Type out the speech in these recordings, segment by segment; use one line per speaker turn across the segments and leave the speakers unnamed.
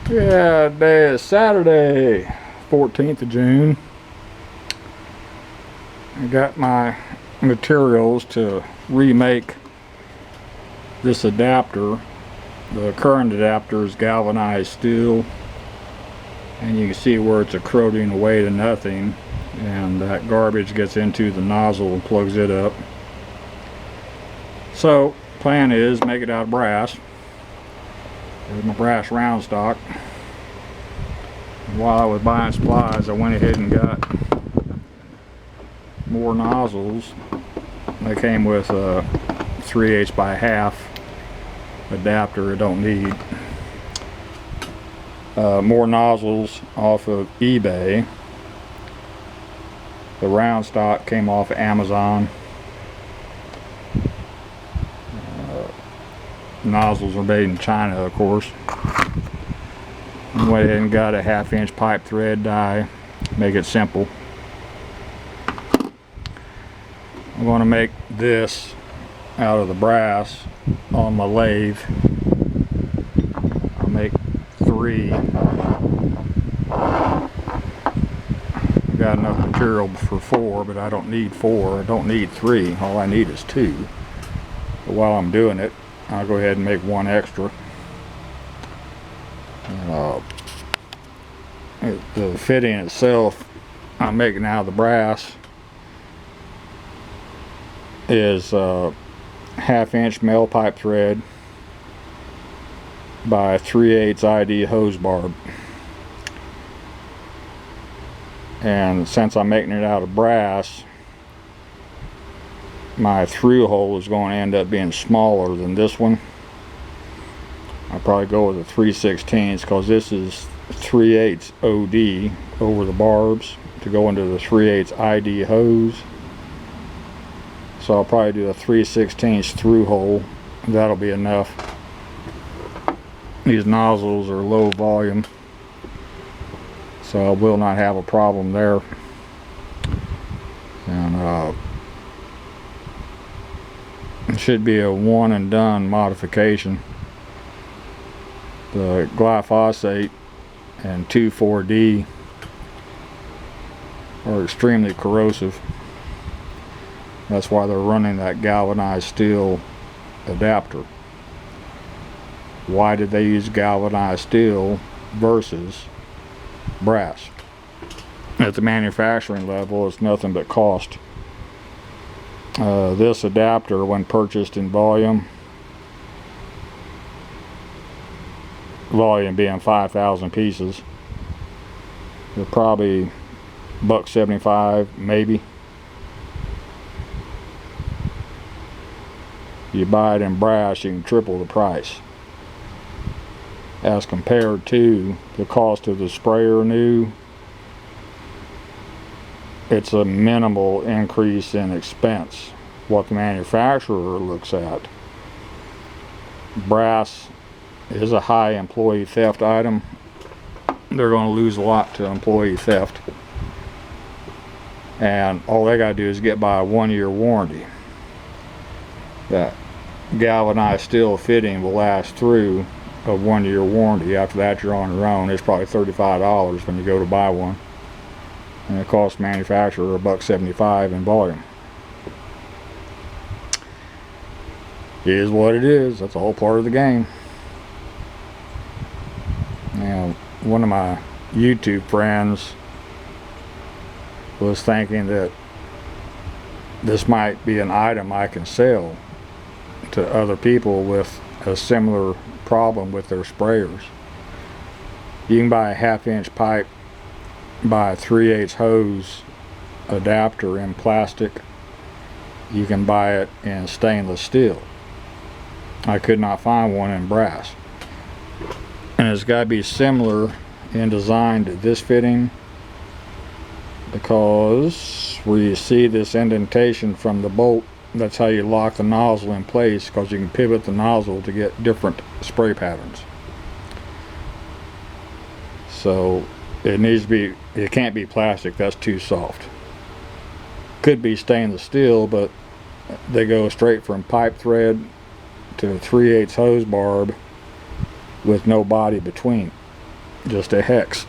Yeah, today is Saturday, 14th of June. I got my materials to remake this adapter. The current adapter is galvanized steel, and you can see where it's corroding away to nothing, and that garbage gets into the nozzle and plugs it up. So plan is make it out of brass. There's my brass round stock. While I was buying supplies, I went ahead and got more nozzles. They came with a 3/8 by half adapter. I don't need more nozzles off of eBay. The round stock came off of Amazon. Nozzles are made in China, of course. I went ahead and got a 1/2" pipe thread die, make it simple. I'm going to make this out of the brass on my lathe. I'll make 3. I've got enough material for 4, but I don't need 4. I don't need 3. All I need is 2. But while I'm doing it, I'll go ahead and make 1 extra. The fitting itself I'm making out of the brass is 1/2" male pipe thread by 3/8 ID hose barb. And since I'm making it out of brass, my through hole is going to end up being smaller than this one. I'll probably go with a 3/16 because this is 3/8 OD over the barbs to go into the 3/8 ID hose. So I'll probably do a 3/16 through hole. That'll be enough. These nozzles are low volume, so I will not have a problem there. And it should be a one and done modification. The glyphosate and 2,4-D are extremely corrosive. That's why they're running that galvanized steel adapter. Why did they use galvanized steel versus brass? At the manufacturing level, it's nothing but cost. This adapter, when purchased in volume being 5,000 pieces, they're probably $1.75 maybe. You buy it in brass, you can triple the price, as compared to the cost of the sprayer new. It's a minimal increase in expense. What the manufacturer looks at, brass is a high employee theft item. They're going to lose a lot to employee theft, and all they got to do is get by a 1-year warranty. That galvanized steel fitting will last through a 1-year warranty. After that, you're on your own. It's probably $35 when you go to buy one, and it costs manufacturer $1.75 in volume. It is what it is. That's a whole part of the game. Now, one of my YouTube friends was thinking that this might be an item I can sell to other people with a similar problem with their sprayers. You can buy a 1/2" pipe by 3/8 hose adapter in plastic. You can buy it in stainless steel. I could not find one in brass, and it's got to be similar in design to this fitting, because where you see this indentation from the bolt, that's how you lock the nozzle in place, because you can pivot the nozzle to get different spray patterns. So it needs to be, it can't be plastic, that's too soft. Could be stainless steel, but they go straight from pipe thread to 3/8 hose barb with no body between. just a hex,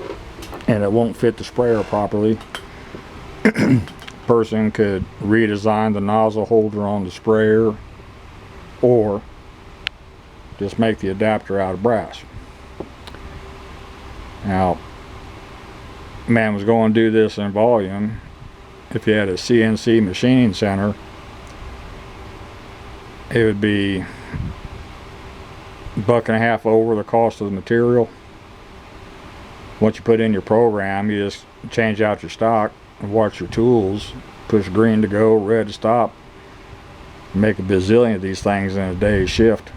and it won't fit the sprayer properly. Person could redesign the nozzle holder on the sprayer, or just make the adapter out of brass. Now, man was going to do this in volume. If you had a CNC machining center, it would be $1.50 over the cost of the material. Once you put in your program, you just change out your stock and watch your tools, push green to go, red to stop, make a bazillion of these things in a day's shift.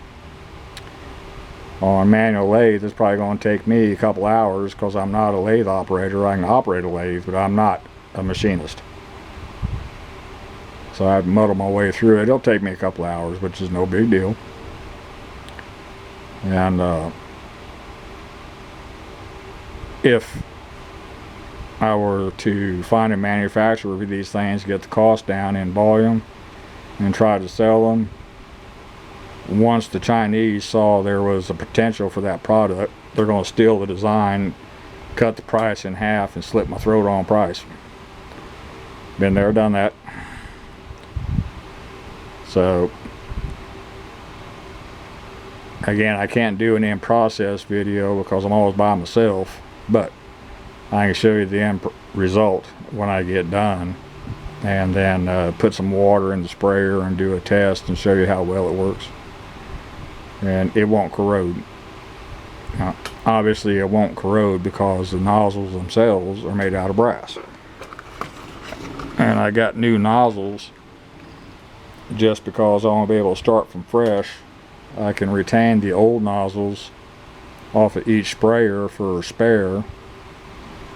On a manual lathe, it's probably going to take me a couple hours because I'm not a lathe operator. I can operate a lathe, but I'm not a machinist. So I have to muddle my way through it. It'll take me a couple hours, which is no big deal. And if I were to find a manufacturer for these things, get the cost down in volume, and try to sell them, once the Chinese saw there was a potential for that product, they're going to steal the design, cut the price in half, and slit my throat on price. Been there, done that. So again, I can't do an end process video because I'm always by myself, but I can show you the end result when I get done, and then put some water in the sprayer and do a test and show you how well it works. And it won't corrode. Now, obviously it won't corrode because the nozzles themselves are made out of brass. And I got new nozzles just because I want to be able to start from fresh. I can retain the old nozzles off of each sprayer for spare,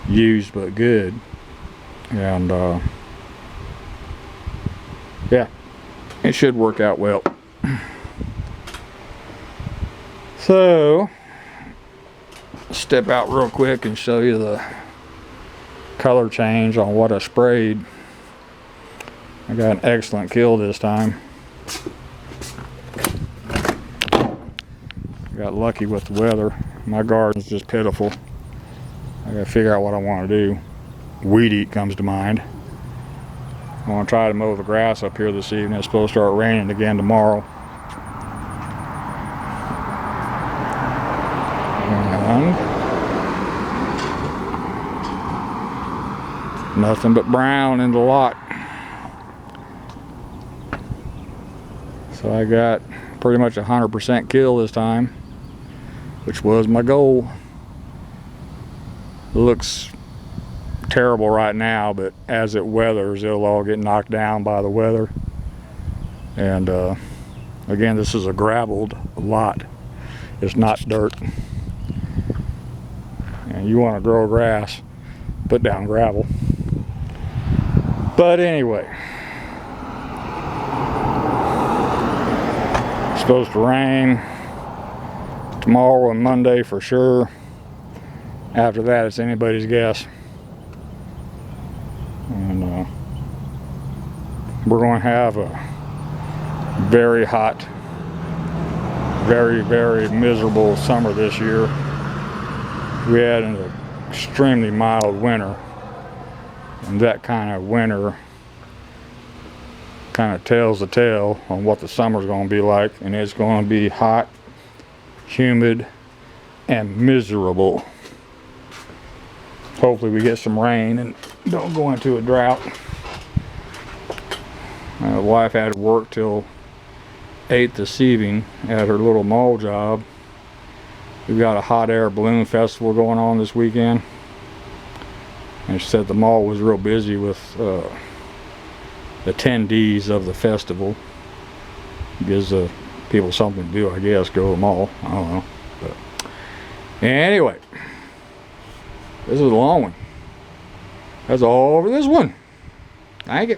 used but good. And yeah, it should work out well. So, step out real quick and show you the color change on what I sprayed. I got an excellent kill this time. Got lucky with the weather. My garden's just pitiful. I gotta figure out what I want to do. Weed eat comes to mind. I want to try to mow the grass up here this evening. It's supposed to start raining again tomorrow. And nothing but brown in the lot. So I got pretty much 100% kill this time, which was my goal. It looks terrible right now, but as it weathers, it'll all get knocked down by the weather. And again, this is a gravelled lot. It's not dirt. And you want to grow grass, put down gravel. But anyway, it's supposed to rain tomorrow and Monday for sure. After that, it's anybody's guess. And we're going to have a very hot, very, very miserable summer this year. We had an extremely mild winter, and that kind of winter kind of tells the tale on what the summer's going to be like. And it's going to be hot, humid, and miserable. Hopefully we get some rain and don't go into a drought. My wife had to work till 8 this evening at her little mall job. We've got a hot air balloon festival going on this weekend. And she said the mall was real busy with attendees of the festival. Gives people something to do, I guess, go to the mall. I don't know. But anyway, this is a long one. That's all for this one. Thank you.